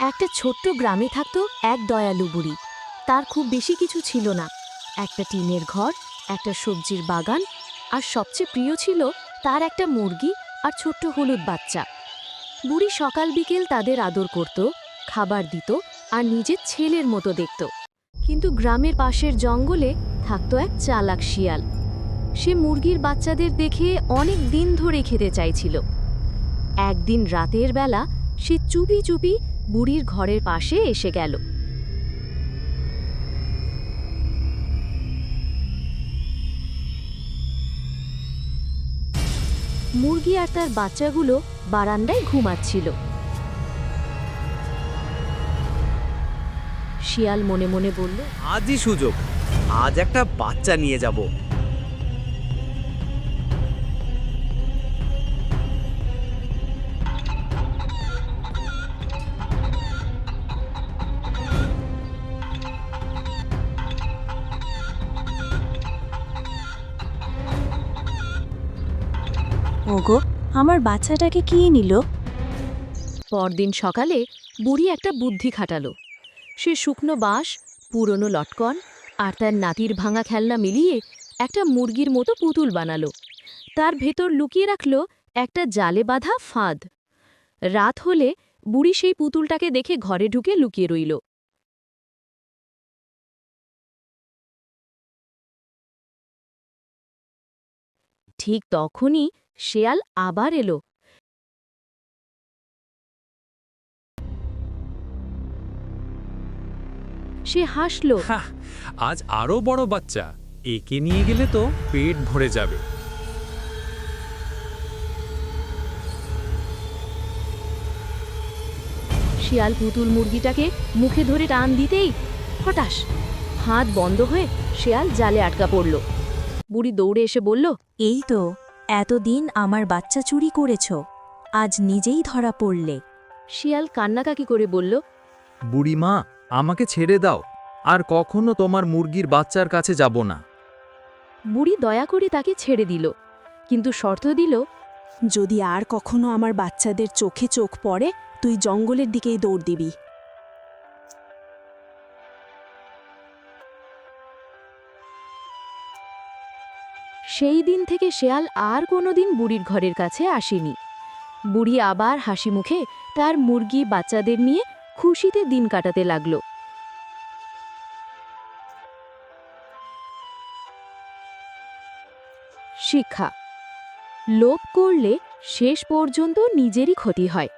একটা ছোট্ট গ্রামে থাকতো এক দয়ালু বুড়ি। তার খুব বেশি কিছু ছিল না। একটা টিনের ঘর, একটা সবজির বাগান, আর সবচেয়ে প্রিয় ছিল তার একটা মুরগি আর ছোট্ট হলুদ বাচ্চা। বুড়ি সকাল বিকেল তাদের আদর করত, খাবার দিত আর নিজের ছেলের মতো দেখত। কিন্তু গ্রামের পাশের জঙ্গলে থাকতো এক চালাক শিয়াল। সে মুরগির বাচ্চাদের দেখে অনেক দিন ধরে খেতে চাইছিল। একদিন রাতের বেলা সে চুপি চুপি বুড়ির ঘরের পাশে এসে গেল। মুরগি আর তার বাচ্চাগুলো বারান্দায় ঘুমাচ্ছিল। শিয়াল মনে মনে বলল, আজই সুযোগ, আজ একটা বাচ্চা নিয়ে যাব। ওগো, আমার বাচ্চাটাকে কি নিল? পরদিন সকালে বুড়ি একটা বুদ্ধি খাটালো। সে শুকনো বাঁশ, পুরনো লটকন আর তার নাতির ভাঙা খেলনা মিলিয়ে একটা মুরগির মতো পুতুল বানালো। তার ভেতর লুকিয়ে রাখল একটা জালে বাঁধা ফাঁদ। রাত হলে বুড়ি সেই পুতুলটাকে দেখে ঘরে ঢুকে লুকিয়ে রইল। ঠিক তখনই শেয়াল আবার এলো। সে হাসল। হাহ, আজ আরো বড় বাচ্চা, একে নিয়ে গেলে তো পেট ভরে যাবে। শিয়াল পুতুল মুরগিটাকে মুখে ধরে টান দিতেই হঠাৎ হাত বন্ধ হয়ে শিয়াল জালে আটকা পড়ল। বুড়ি দৌড়ে এসে বলল, এই তো, এতদিন আমার বাচ্চা চুরি করেছ, আজ নিজেই ধরা পড়লে। শিয়াল কান্নাকাকি করে বলল, বুড়িমা, আমাকে ছেড়ে দাও, আর কখনো তোমার মুরগির বাচ্চার কাছে যাব না। বুড়ি দয়া করে তাকে ছেড়ে দিল, কিন্তু শর্ত দিল, যদি আর কখনো আমার বাচ্চাদের চোখে চোখ পড়ে, তুই জঙ্গলের দিকেই দৌড় দিবি। সেই দিন থেকে শেয়াল আর কোনোদিন বুড়ির ঘরের কাছে আসেনি। বুড়ি আবার হাসি মুখে তার মুরগি বাচ্চাদের নিয়ে খুশিতে দিন কাটাতে লাগল। শিক্ষা: লোভ করলে শেষ পর্যন্ত নিজেরই ক্ষতি হয়।